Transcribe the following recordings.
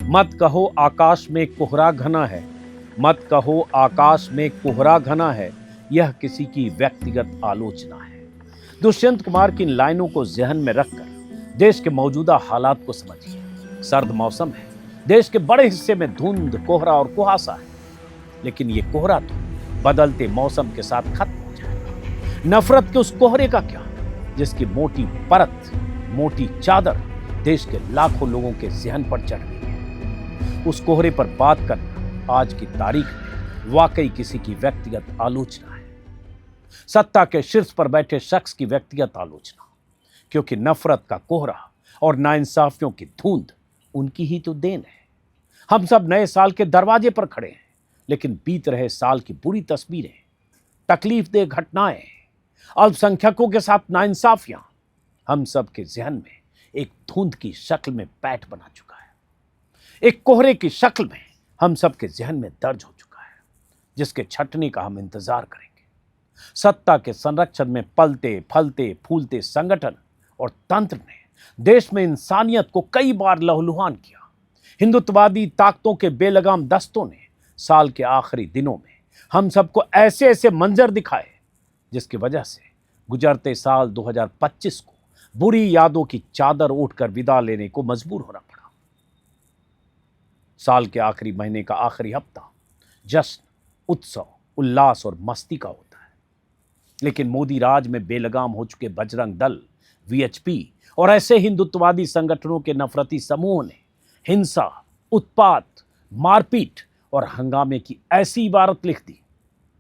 मत कहो आकाश में कोहरा घना है, मत कहो आकाश में कोहरा घना है, यह किसी की व्यक्तिगत आलोचना है। दुष्यंत कुमार की इन लाइनों को जहन में रखकर देश के मौजूदा हालात को समझिए। सर्द मौसम है, देश के बड़े हिस्से में धुंध, कोहरा और कुहासा है, लेकिन ये कोहरा तो बदलते मौसम के साथ खत्म हो जाएगा। नफरत के उस कोहरे का क्या, जिसकी मोटी परत, मोटी चादर देश के लाखों लोगों के जहन पर चढ़ गई है। उस कोहरे पर बात करना आज की तारीख में वाकई किसी की व्यक्तिगत आलोचना है, सत्ता के शीर्ष पर बैठे शख्स की व्यक्तिगत आलोचना, क्योंकि नफरत का कोहरा और नाइंसाफियों की धुंध उनकी ही तो देन है। हम सब नए साल के दरवाजे पर खड़े हैं, लेकिन बीत रहे साल की बुरी तस्वीरें, तकलीफदेह घटनाएं, अल्पसंख्यकों के साथ नाइंसाफियां हम सब के जहन में एक धुंध की शक्ल में पैठ बना चुका है। एक कोहरे की शक्ल में हम सब के जहन में दर्ज हो चुका है, जिसके छटने का हम इंतजार करेंगे। सत्ता के संरक्षण में पलते फलते फूलते संगठन और तंत्र ने देश में इंसानियत को कई बार लहूलुहान किया। हिंदुत्ववादी ताकतों के बेलगाम दस्तों ने साल के आखिरी दिनों में हम सबको ऐसे ऐसे मंजर दिखाए, जिसकी वजह से गुजरते साल 2025 को बुरी यादों की चादर ओढ़कर विदा लेने को मजबूर होना पड़ा। साल के आखिरी महीने का आखिरी हफ्ता जश्न, उत्सव, उल्लास और मस्ती का होता है, लेकिन मोदी राज में बेलगाम हो चुके बजरंग दल, वीएचपी और ऐसे हिंदुत्ववादी संगठनों के नफरती समूहों ने हिंसा, उत्पात, मारपीट और हंगामे की ऐसी इबारत लिख दी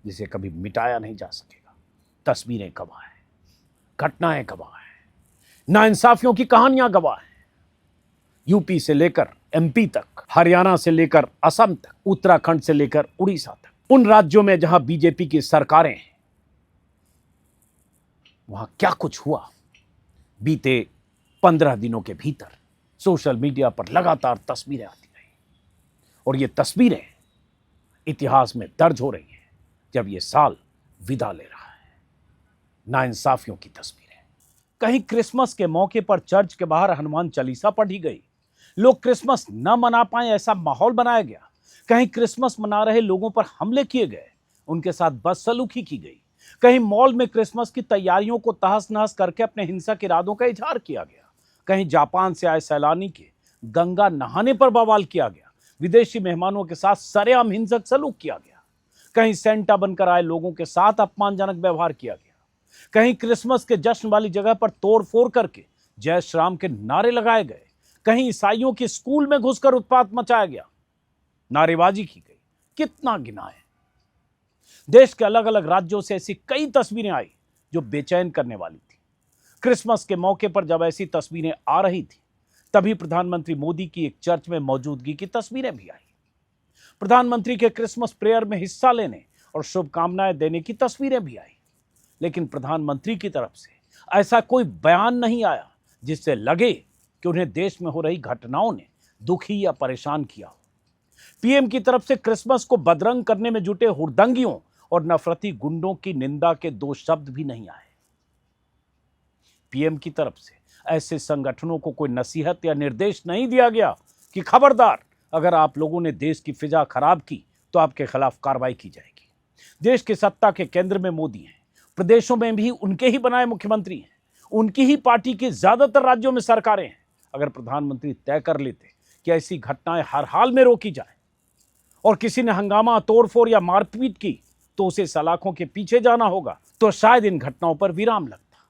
जिसे कभी मिटाया नहीं जा सकेगा। तस्वीरें गवाह हैं, घटनाएं गवाह हैं, नाइंसाफियों की कहानियां गवाह हैं। यूपी से लेकर एमपी तक, हरियाणा से लेकर असम तक, उत्तराखंड से लेकर उड़ीसा तक, उन राज्यों में जहां बीजेपी की सरकारें हैं, वहां क्या कुछ हुआ बीते 15 दिनों के भीतर सोशल मीडिया पर लगातार तस्वीरें आती रही, और ये तस्वीरें इतिहास में दर्ज हो रही हैं जब ये साल विदा ले रहा है। नाइंसाफियों की तस्वीरें। कहीं क्रिसमस के मौके पर चर्च के बाहर हनुमान चालीसा पढ़ी गई, लोग क्रिसमस न मना पाए ऐसा माहौल बनाया गया। कहीं क्रिसमस मना रहे लोगों पर हमले किए गए, उनके साथ बदसलूकी की गई। कहीं मॉल में क्रिसमस की तैयारियों को तहस नहस करके अपने हिंसक इरादों का इजहार किया गया। कहीं जापान से आए सैलानी के गंगा नहाने पर बवाल किया गया, विदेशी मेहमानों के साथ सरेआम हिंसक सलूक किया गया। कहीं सेंटा बनकर आए लोगों के साथ अपमानजनक व्यवहार किया गया। कहीं क्रिसमस के जश्न वाली जगह पर तोड़फोड़ करके जय श्री राम के नारे लगाए गए। कहीं ईसाइयों के स्कूल में घुसकर उत्पात मचाया गया, नारेबाजी की गई। कितना गिनाए। देश के अलग अलग राज्यों से ऐसी कई तस्वीरें आई जो बेचैन करने वाली थी। क्रिसमस के मौके पर जब ऐसी तस्वीरें आ रही थी, तभी प्रधानमंत्री मोदी की एक चर्च में मौजूदगी की तस्वीरें भी आई। प्रधानमंत्री के क्रिसमस प्रेयर में हिस्सा लेने और शुभकामनाएं देने की तस्वीरें भी आई, लेकिन प्रधानमंत्री की तरफ से ऐसा कोई बयान नहीं आया जिससे लगे कि उन्हें देश में हो रही घटनाओं ने दुखी या परेशान किया हो। पीएम की तरफ से क्रिसमस को बदरंग करने में जुटे हुड़दंगियों और नफरती गुंडों की निंदा के 2 शब्द भी नहीं आए। पीएम की तरफ से ऐसे संगठनों को कोई नसीहत या निर्देश नहीं दिया गया कि खबरदार, अगर आप लोगों ने देश की फिजा खराब की तो आपके खिलाफ कार्रवाई की जाएगी। देश की सत्ता के केंद्र में मोदी हैं, प्रदेशों में भी उनके ही बनाए मुख्यमंत्री हैं, उनकी ही पार्टी की ज्यादातर राज्यों में सरकारें हैं। अगर प्रधानमंत्री तय कर लेते कि ऐसी घटनाएं हर हाल में रोकी जाए और किसी ने हंगामा, तोड़फोड़ या मारपीट की तो उसे सलाखों के पीछे जाना होगा, तो शायद इन घटनाओं पर विराम लगता।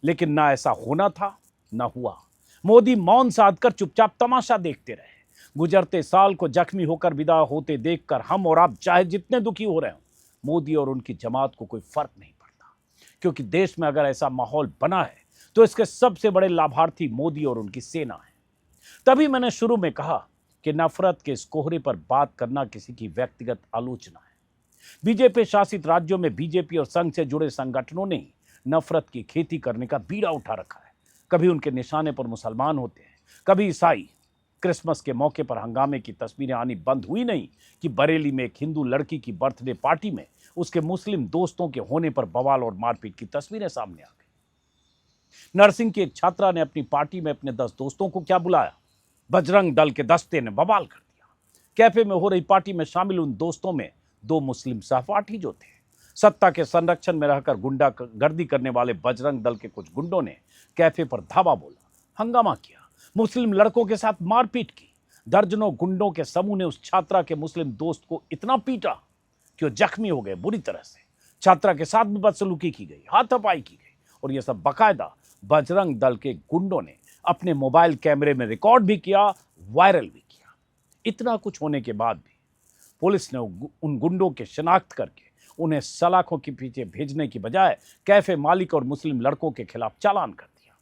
लेकिन ना ऐसा होना था, ना हुआ। मोदी मौन साधकर चुपचाप तमाशा देखते रहे। गुजरते साल को जख्मी होकर विदा होते देखकर हम और आप चाहे जितने दुखी हो रहे हो, मोदी और उनकी जमात को कोई फर्क नहीं पड़ता, क्योंकि देश में अगर ऐसा माहौल बना है तो इसके सबसे बड़े लाभार्थी मोदी और उनकी सेना है। तभी मैंने शुरू में कहा कि नफरत के इस कोहरे पर बात करना किसी की व्यक्तिगत आलोचना है। बीजेपी शासित राज्यों में बीजेपी और संघ से जुड़े संगठनों ने नफरत की खेती करने का बीड़ा उठा रखा है। कभी उनके निशाने पर मुसलमान होते हैं, कभी ईसाई। क्रिसमस के मौके पर हंगामे की तस्वीरें आनी बंद हुई नहीं कि बरेली में एक हिंदू लड़की की बर्थडे पार्टी में उसके मुस्लिम दोस्तों के होने पर बवाल और मारपीट की तस्वीरें सामने आ गई। नर्सिंग की एक छात्रा ने अपनी पार्टी में अपने 10 दोस्तों को क्या बुलाया, बजरंग दल के दस्ते ने बवाल कर दिया। कैफे में हो रही पार्टी में शामिल उन दोस्तों में 2 मुस्लिम सहपाठी जो थे। सत्ता के संरक्षण में रहकर गुंडागर्दी करने वाले बजरंग दल के कुछ गुंडों ने कैफे पर धावा बोला, हंगामा किया, मुस्लिम लड़कों के साथ मारपीट की। दर्जनों गुंडों के समूह ने उस छात्रा के मुस्लिम दोस्त को इतना पीटा कि वो जख्मी हो गए बुरी तरह से। छात्रा के साथ भी बदसलूकी की गई, हाथापाई की गई, और यह सब बाकायदा बजरंग दल के गुंडों ने अपने मोबाइल कैमरे में रिकॉर्ड भी किया, वायरल भी किया। इतना कुछ होने के बाद भी पुलिस ने उन गुंडों की शिनाख्त करके उन्हें सलाखों के पीछे भेजने की बजाय कैफे मालिक और मुस्लिम लड़कों के खिलाफ चालान कर दिया।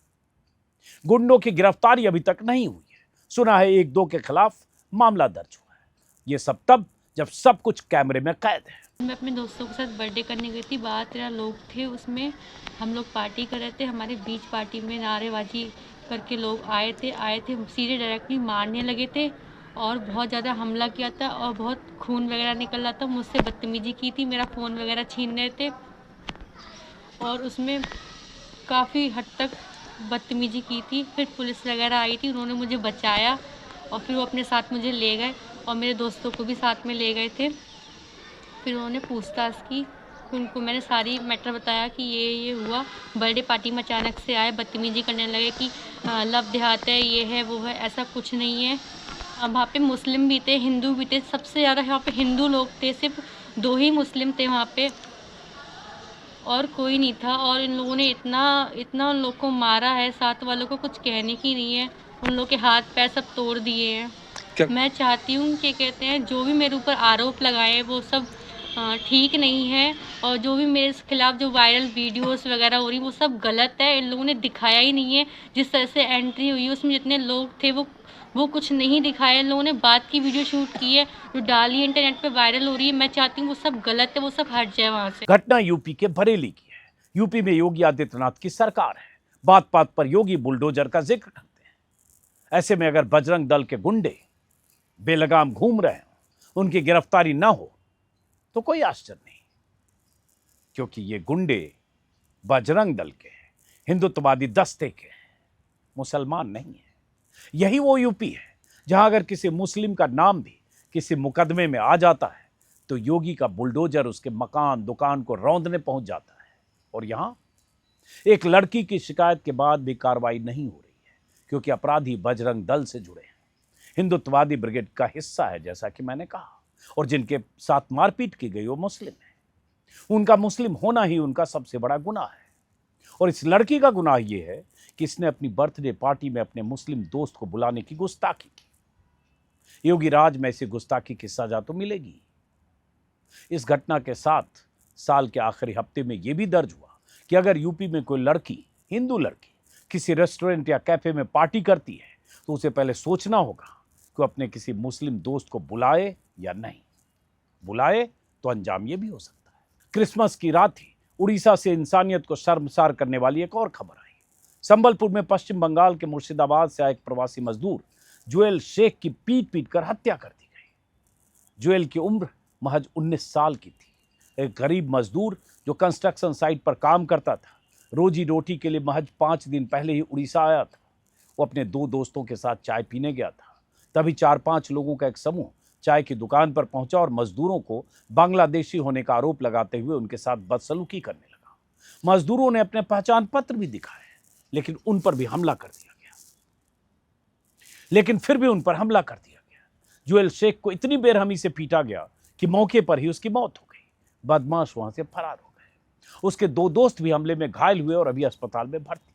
गुंडों की गिरफ्तारी अभी तक नहीं हुई है। सुना है 1-2 के खिलाफ मामला दर्ज हुआ है। ये सब तब जब सब कुछ कैमरे में कैद है। मैं अपने दोस्तों के साथ बर्थडे करने गई थी। 12-13 लोग थे, उसमें हम लोग पार्टी कर रहे थे। हमारे बीच पार्टी में नारेबाजी करके लोग आए थे सीधे डायरेक्टली मारने लगे थे और बहुत ज़्यादा हमला किया था और बहुत खून वगैरह निकल रहा था। मुझसे बदतमीजी की थी, मेरा फ़ोन वगैरह छीन रहे थे और उसमें काफ़ी हद तक बदतमीजी की थी। फिर पुलिस वगैरह आई थी, उन्होंने मुझे बचाया और फिर वो अपने साथ मुझे ले गए और मेरे दोस्तों को भी साथ में ले गए थे। फिर उन्होंने पूछताछ की, उनको मैंने सारी मैटर बताया कि ये हुआ। बर्थडे पार्टी में अचानक से आए, बदतमीजी करने लगे कि लव देहात है, ये है वो है। ऐसा कुछ नहीं है। वहाँ पे मुस्लिम भी थे, हिंदू भी थे। सबसे ज़्यादा यहाँ पे हिंदू लोग थे, सिर्फ 2 ही मुस्लिम थे वहाँ पे और कोई नहीं था। और इन लोगों ने इतना उन लोग को मारा है, साथ वालों को कुछ कहने की नहीं है। उन लोग के हाथ पैर सब तोड़ दिए हैं। मैं चाहती हूँ कि कहते हैं जो भी मेरे ऊपर आरोप लगाए वो सब ठीक नहीं है और जो भी मेरे खिलाफ जो वायरल वीडियोस वगैरह हो रही वो सब गलत है। इन लोगों ने दिखाया ही नहीं है। जिस तरह से एंट्री हुई उसमें जितने लोग थे वो कुछ नहीं दिखाया। इन लोगों ने बात की वीडियो शूट की है जो डाली इंटरनेट पे वायरल हो रही है। मैं चाहती हूँ वो सब गलत है, वो सब हट जाए वहाँ से। घटना यूपी के बरेली की है। यूपी में योगी आदित्यनाथ की सरकार है। बात बात पर योगी बुलडोजर का जिक्र करते हैं। ऐसे में अगर बजरंग दल के गुंडे बेलगाम घूम रहे हो, उनकी गिरफ्तारी ना हो तो कोई आश्चर्य नहीं, क्योंकि ये गुंडे बजरंग दल के हैं, हिंदुत्ववादी दस्ते के हैं, मुसलमान नहीं है। यही वो यूपी है जहां अगर किसी मुस्लिम का नाम भी किसी मुकदमे में आ जाता है तो योगी का बुलडोजर उसके मकान दुकान को रौंदने पहुंच जाता है। और यहां एक लड़की की शिकायत के बाद भी कार्रवाई नहीं हो रही है, क्योंकि अपराधी बजरंग दल से जुड़े हैं, हिंदुत्ववादी ब्रिगेड का हिस्सा है, जैसा कि मैंने कहा। और जिनके साथ मारपीट की गई वो मुस्लिम है। उनका मुस्लिम होना ही उनका सबसे बड़ा गुनाह है। और इस लड़की का गुनाह यह है कि इसने अपनी बर्थडे पार्टी में अपने मुस्लिम दोस्त को बुलाने की गुस्ताखी की। योगी राज में ऐसी गुस्ताखी की सजा तो मिलेगी। इस घटना के साथ साल के आखिरी हफ्ते में यह भी दर्ज हुआ कि अगर यूपी में कोई लड़की, हिंदू लड़की, किसी रेस्टोरेंट या कैफे में पार्टी करती है तो उसे पहले सोचना होगा कि अपने किसी मुस्लिम दोस्त को बुलाए या नहीं। बुलाए तो अंजाम यह भी हो सकता है। क्रिसमस की रात ही उड़ीसा से इंसानियत को शर्मसार करने वाली एक और खबर आई। संबलपुर में पश्चिम बंगाल के मुर्शिदाबाद से आए एक प्रवासी मजदूर जुएल शेख की पीट पीट कर हत्या कर दी गई। जुएल की उम्र महज 19 साल की थी। एक गरीब मजदूर जो कंस्ट्रक्शन साइट पर काम करता था, रोजी रोटी के लिए महज 5 दिन पहले ही उड़ीसा आया था। वो अपने 2 दोस्तों के साथ चाय पीने गया था। तभी 4-5 लोगों का एक समूह चाय की दुकान पर पहुंचा और मजदूरों को बांग्लादेशी होने का आरोप लगाते हुए उनके साथ बदसलूकी करने लगा। मजदूरों ने अपने पहचान पत्र भी दिखाए, लेकिन उन पर भी हमला कर दिया गया। जुएल शेख को इतनी बेरहमी से पीटा गया कि मौके पर ही उसकी मौत हो गई। बदमाश वहां से फरार हो गए। उसके 2 दोस्त भी हमले में घायल हुए और अभी अस्पताल में भर्ती।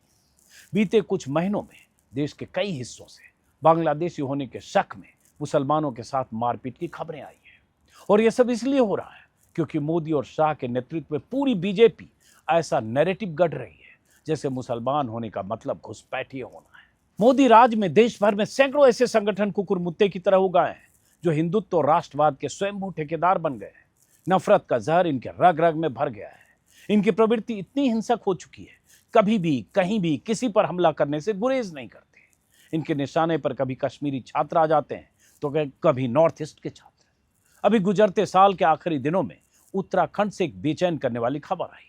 बीते कुछ महीनों में देश के कई हिस्सों से बांग्लादेशी होने के शक में मुसलमानों के साथ मारपीट की खबरें आई हैं। और यह सब इसलिए हो रहा है क्योंकि मोदी और शाह के नेतृत्व में पूरी बीजेपी ऐसा नैरेटिव गढ़ रही है जैसे मुसलमान होने का मतलब घुसपैठिए होना है। मोदी राज में देश भर में सैकड़ों ऐसे संगठन कुकुरमुत्ते की तरह उगाए हैं जो हिंदुत्व और राष्ट्रवाद के स्वयंभू ठेकेदार बन गए हैं। नफरत का जहर इनके रग रग में भर गया है। इनकी प्रवृत्ति इतनी हिंसक हो चुकी है, कभी भी कहीं भी किसी पर हमला करने से गुरेज नहीं करते। इनके निशाने पर कभी कश्मीरी छात्र आ जाते हैं तो कभी नॉर्थ ईस्ट के छात्र। अभी गुजरते साल के आखिरी दिनों में उत्तराखंड से एक बेचैन करने वाली खबर आई।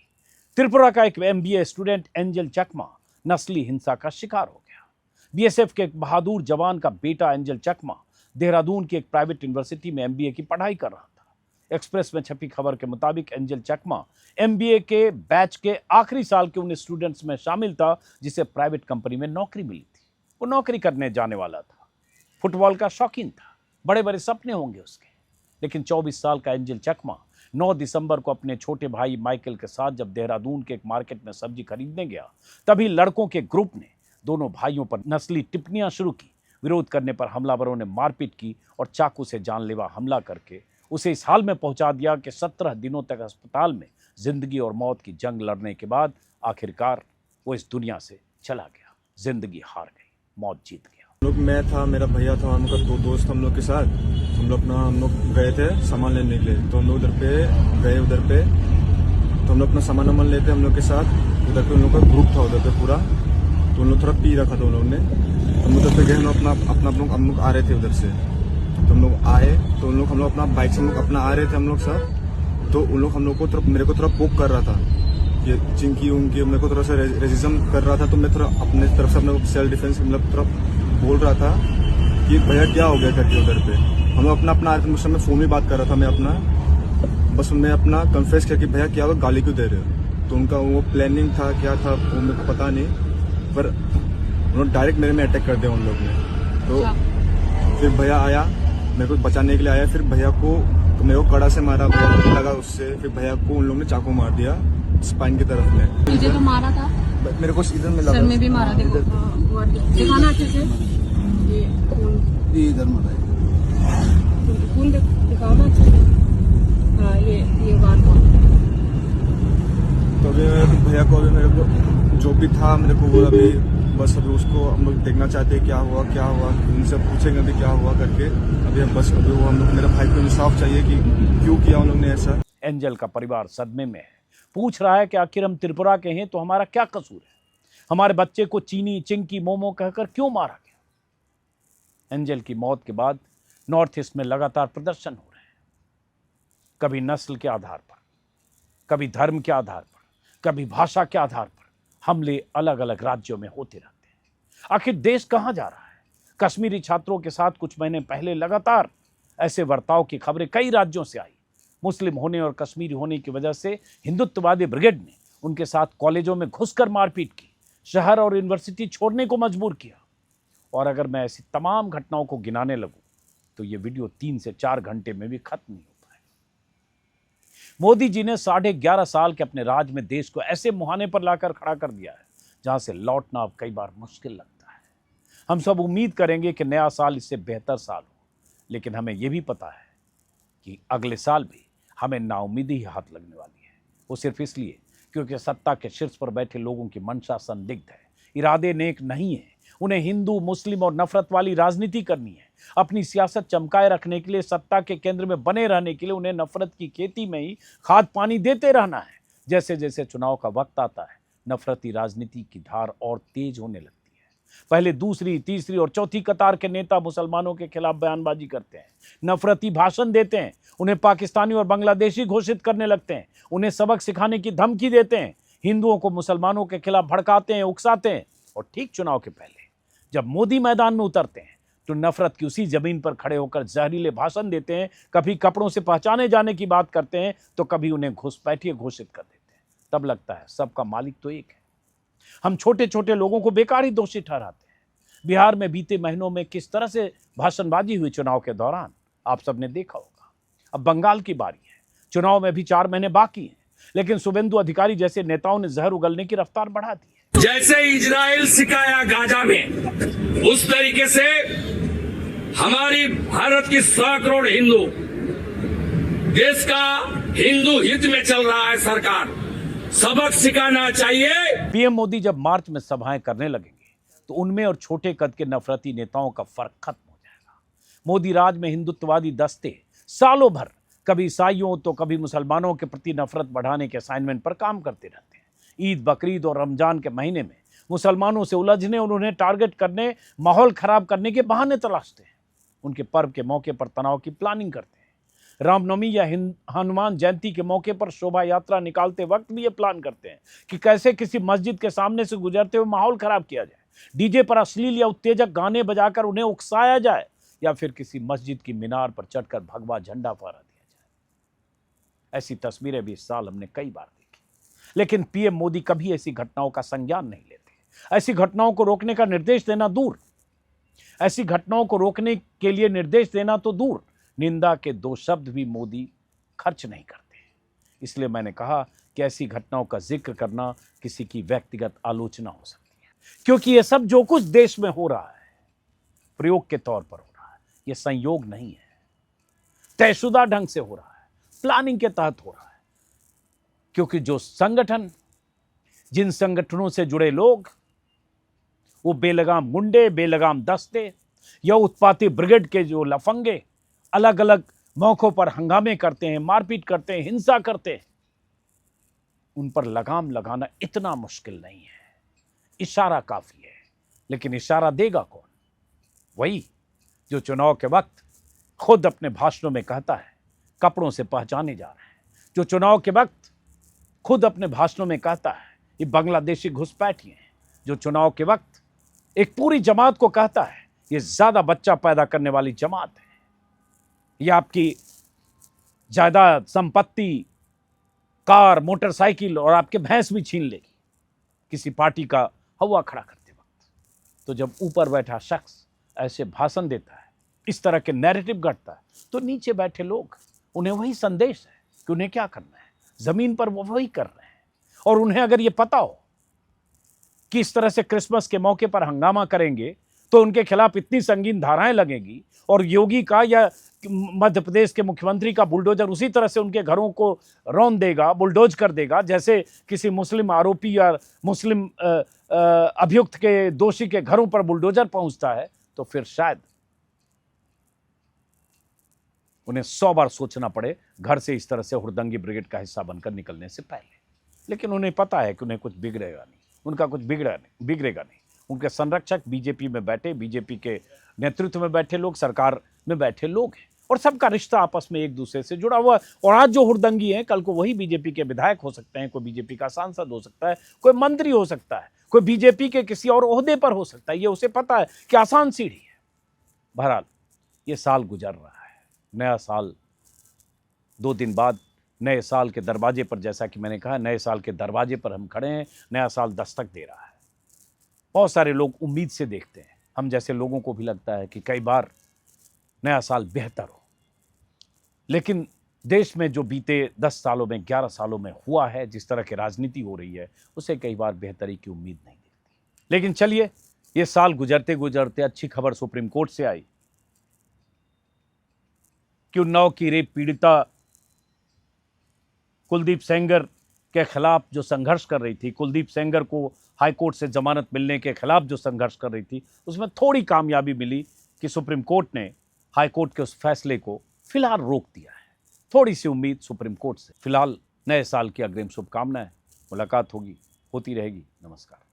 त्रिपुरा का एक MBA स्टूडेंट एंजल चकमा नस्ली हिंसा का शिकार हो गया। बीएसएफ के एक बहादुर जवान का बेटा एंजल चकमा देहरादून की एक प्राइवेट यूनिवर्सिटी में एमबीए की पढ़ाई कर रहा था। एक्सप्रेस में छपी खबर के मुताबिक एंजल चकमा एमबीए के बैच के आखिरी साल के उन स्टूडेंट्स में शामिल था जिसे प्राइवेट कंपनी में नौकरी मिली थी। वो नौकरी करने जाने वाला था। फुटबॉल का शौकीन था, बड़े बड़े सपने होंगे उसके। लेकिन 24 साल का एंजल चकमा 9 दिसंबर को अपने छोटे भाई माइकल के साथ जब देहरादून के एक मार्केट में सब्जी खरीदने गया, तभी लड़कों के ग्रुप ने दोनों भाइयों पर नस्ली टिप्पणियां शुरू की। विरोध करने पर हमलावरों ने मारपीट की और चाकू से जानलेवा हमला करके उसे इस हाल में पहुंचा दिया कि 17 दिनों तक अस्पताल में जिंदगी और मौत की जंग लड़ने के बाद आखिरकार वो इस दुनिया से चला गया। जिंदगी हार गई, मौत जीत गया। लोग मैं था, मेरा भैया था, हम लोग 2 दोस्त हम लोग के साथ हम लोग गए थे सामान लेने के लिए। तो हम लोग उधर पे तो हम लोग अपना सामान वामान लेते हम लोग के साथ। उधर पे उन लोग का ग्रुप था उधर पे पूरा, तो उन लोग थोड़ा पी रखा था उन लोग ने। हम उधर पे गए, हम लोग आ रहे थे उधर से। तो हम लोग आए तो हम लोग अपना बाइक से हम लोग अपना आ रहे थे हम लोग सब। तो उन लोग हम लोग को मेरे को थोड़ा पोक कर रहा था, ये चिंकी उनकी मेरे को थोड़ा सा रेजिज्म कर रहा था। तो मैं थोड़ा अपने तरफ से अपने सेल्फ डिफेंस मतलब थोड़ा बोल रहा था कि भैया क्या हो गया करके। उधर पे हम लोग अपना उस समय फोन में बात कर रहा था मैं अपना, बस मैं अपना कन्फेस किया कि भैया क्या हुआ, गाली क्यों दे रहे हो। तो उनका वो प्लानिंग था क्या था वो मेरे को पता नहीं, पर उन्होंने डायरेक्ट मेरे में अटैक कर दिया उन लोग ने। तो फिर भैया आया मेरे को बचाने के लिए आया। फिर भैया को मेरे को कड़ा से मारा, भैया को लगा उससे। फिर भैया को उन लोगों ने चाकू मार दिया स्पाइन की तरफ में। तुझे तो मारा था? मेरे को इधर में लगा, सर में भी मारा। देखो दिखाना अच्छे से, ये इधर मारा है। खून दिखाना अच्छे से। हाँ ये बात तो अभी भैया को अभी मेरे को जो भी था मेरे को वो अभी बस अभी उसको हम लोग देखना चाहते हैं क्या हुआ उनसे पूछेंगे अभी क्या हुआ करके। अभी बस अभी वो हम लोग मेरे भाई को इंसाफ चाहिए कि क्यों किया उन लोग ने ऐसा। एंजल का परिवार सदमे में है, पूछ रहा है कि आखिर हम त्रिपुरा के हैं तो हमारा क्या कसूर है, हमारे बच्चे को चीनी चिंकी मोमो कहकर क्यों मारा गया। एंजल की मौत के बाद नॉर्थ ईस्ट में लगातार प्रदर्शन हो रहे हैं, कभी नस्ल के आधार पर, कभी धर्म के आधार पर, कभी भाषा के आधार पर हमले अलग अलग राज्यों में होते रहते हैं। आखिर देश कहां जा रहा है। कश्मीरी छात्रों के साथ कुछ महीने पहले लगातार ऐसे बर्ताव की खबरें कई राज्यों से आई। मुस्लिम होने और कश्मीरी होने की वजह से हिंदुत्ववादी ब्रिगेड ने उनके साथ कॉलेजों में घुसकर मारपीट की, शहर और यूनिवर्सिटी छोड़ने को मजबूर किया। और अगर मैं ऐसी तमाम घटनाओं को गिनाने लगूं तो ये वीडियो 3 से 4 घंटे में भी खत्म नहीं हो पाएगा। मोदी जी ने 11.5 साल के अपने राज में देश को ऐसे मुहाने पर लाकर खड़ा कर दिया है जहां से लौटना अब कई बार मुश्किल लगता है। हम सब उम्मीद करेंगे कि नया साल इससे बेहतर साल हो, लेकिन हमें यह भी पता है कि अगले साल भी हमें नाउमीदी ही हाथ लगने वाली है। वो सिर्फ इसलिए क्योंकि सत्ता के शीर्ष पर बैठे लोगों की मंशा संदिग्ध है, इरादे नेक नहीं है। उन्हें हिंदू मुस्लिम और नफरत वाली राजनीति करनी है। अपनी सियासत चमकाए रखने के लिए, सत्ता के केंद्र में बने रहने के लिए उन्हें नफरत की खेती में ही खाद पानी देते रहना है। जैसे जैसे चुनाव का वक्त आता है, नफरती राजनीति की धार और तेज होने लगती है। पहले दूसरी, तीसरी और चौथी कतार के नेता मुसलमानों के खिलाफ बयानबाजी करते हैं, नफरती भाषण देते हैं, उन्हें पाकिस्तानी और बांग्लादेशी घोषित करने लगते हैं, उन्हें सबक सिखाने की धमकी देते हैं, हिंदुओं को मुसलमानों के खिलाफ भड़काते हैं, उकसाते हैं। और ठीक चुनाव के पहले जब मोदी मैदान में उतरते हैं तो नफरत की उसी जमीन पर खड़े होकर जहरीले भाषण देते हैं। कभी कपड़ों से पहचाने जाने की बात करते हैं तो कभी उन्हें घुसपैठिए घोषित कर देते हैं। तब लगता है सबका मालिक तो एक है। हम छोटे छोटे लोगों को बेकार ही दोषी ठहराते हैं। बिहार में बीते महीनों में किस तरह से भाषणबाजी हुई चुनाव के दौरान, आप सबने देखा होगा। अब बंगाल की बारी है। चुनाव में भी 4 महीने बाकी हैं, लेकिन शुभेंदु अधिकारी जैसे नेताओं ने जहर उगलने की रफ्तार बढ़ा दी है। जैसे इजराइल सिखाया गाजा में, उस तरीके से हमारी भारत की 100 करोड़ हिंदू, देश का हिंदू हित में चल रहा है। सरकार सबक सिखाना चाहिए। पीएम मोदी जब मार्च में सभाएं करने लगेंगे तो उनमें और छोटे कद के नफरती नेताओं का फर्क खत्म हो जाएगा। मोदी राज में हिंदुत्ववादी दस्ते सालों भर कभी ईसाइयों तो कभी मुसलमानों के प्रति नफरत बढ़ाने के असाइनमेंट पर काम करते रहते हैं। ईद, बकरीद और रमजान के महीने में मुसलमानों से उलझने और उन्हें टारगेट करने, माहौल खराब करने के बहाने तलाशते हैं। उनके पर्व के मौके पर तनाव की प्लानिंग करते हैं। रामनवमी या हनुमान जयंती के मौके पर शोभा यात्रा निकालते वक्त भी ये प्लान करते हैं कि कैसे किसी मस्जिद के सामने से गुजरते हुए माहौल खराब किया जाए। डीजे पर अश्लील या उत्तेजक गाने बजाकर उन्हें उकसाया जाए या फिर किसी मस्जिद की मीनार पर चढ़कर भगवा झंडा फहरा दिया जाए। ऐसी तस्वीरें भी इस साल हमने कई बार देखी, लेकिन पीएम मोदी कभी ऐसी घटनाओं का संज्ञान नहीं लेते। ऐसी घटनाओं को रोकने का निर्देश देना दूर, ऐसी घटनाओं को रोकने के लिए निर्देश देना तो दूर, निंदा के 2 शब्द भी मोदी खर्च नहीं करते। इसलिए मैंने कहा कि ऐसी घटनाओं का जिक्र करना किसी की व्यक्तिगत आलोचना हो सकती है, क्योंकि यह सब जो कुछ देश में हो रहा है प्रयोग के तौर पर हो रहा है, यह संयोग नहीं है, तयशुदा ढंग से हो रहा है, प्लानिंग के तहत हो रहा है। क्योंकि जो संगठन, जिन संगठनों से जुड़े लोग, वो बेलगाम गुंडे, बेलगाम दस्ते या उत्पाती ब्रिगेड के जो लफंगे अलग अलग मौकों पर हंगामे करते हैं, मारपीट करते हैं, हिंसा करते हैं, उन पर लगाम लगाना इतना मुश्किल नहीं है। इशारा काफी है, लेकिन इशारा देगा कौन? वही जो चुनाव के वक्त खुद अपने भाषणों में कहता है कपड़ों से पहचाने जा रहे हैं, जो चुनाव के वक्त खुद अपने भाषणों में कहता है ये बांग्लादेशी घुसपैठिए हैं, जो चुनाव के वक्त एक पूरी जमात को कहता है ये ज्यादा बच्चा पैदा करने वाली जमात है, ये आपकी जायदाद, संपत्ति, कार, मोटरसाइकिल और आपके भैंस भी छीन लेगी, किसी पार्टी का हवा खड़ा करते वक्त। तो जब ऊपर बैठा शख्स ऐसे भाषण देता है, इस तरह के नैरेटिव गढ़ता है, तो नीचे बैठे लोग, उन्हें वही संदेश है कि उन्हें क्या करना है, जमीन पर वो वही कर रहे हैं। और उन्हें अगर ये पता हो कि इस तरह से क्रिसमस के मौके पर हंगामा करेंगे तो उनके खिलाफ इतनी संगीन धाराएं लगेंगी, और योगी का या मध्य प्रदेश के मुख्यमंत्री का बुलडोजर उसी तरह से उनके घरों को रौंद देगा, बुलडोज कर देगा, जैसे किसी मुस्लिम आरोपी या मुस्लिम अभियुक्त के, दोषी के घरों पर बुलडोजर पहुंचता है, तो फिर शायद उन्हें 100 बार सोचना पड़े घर से इस तरह से हुड़दंगी ब्रिगेड का हिस्सा बनकर निकलने से पहले। लेकिन उन्हें पता है कि उन्हें कुछ बिगड़ेगा नहीं, उनका कुछ बिगड़ेगा नहीं। उनके संरक्षक बीजेपी में बैठे, बीजेपी के नेतृत्व में बैठे लोग, सरकार में बैठे लोग हैं, और सबका रिश्ता आपस में एक दूसरे से जुड़ा हुआ है। और आज जो हुड़दंगी है, कल को वही बीजेपी के विधायक हो सकते हैं, कोई बीजेपी का सांसद हो सकता है, कोई मंत्री हो सकता है, कोई बीजेपी के किसी और ओहदे पर हो सकता है। ये उसे पता है कि आसान सीढ़ी है। बहरहाल ये साल गुजर रहा है, नया साल 2 दिन बाद नए साल के दरवाजे पर, जैसा कि मैंने कहा, नए साल के दरवाजे पर हम खड़े हैं। नया साल दस्तक दे रहा है। बहुत सारे लोग उम्मीद से देखते हैं, हम जैसे लोगों को भी लगता है कि कई बार नया साल बेहतर हो, लेकिन देश में जो बीते 10 सालों में, 11 सालों में हुआ है, जिस तरह की राजनीति हो रही है, उसे कई बार बेहतरी की उम्मीद नहीं दिखती। लेकिन चलिए, ये साल गुजरते गुजरते अच्छी खबर सुप्रीम कोर्ट से आई कि उन्नाव की रेप पीड़िता कुलदीप सेंगर के खिलाफ जो संघर्ष कर रही थी, कुलदीप सेंगर को हाईकोर्ट से जमानत मिलने के खिलाफ जो संघर्ष कर रही थी, उसमें थोड़ी कामयाबी मिली कि सुप्रीम कोर्ट ने हाईकोर्ट के उस फैसले को फिलहाल रोक दिया है। थोड़ी सी उम्मीद सुप्रीम कोर्ट से। फिलहाल नए साल की अग्रिम शुभकामनाएं। मुलाकात होती रहेगी। नमस्कार।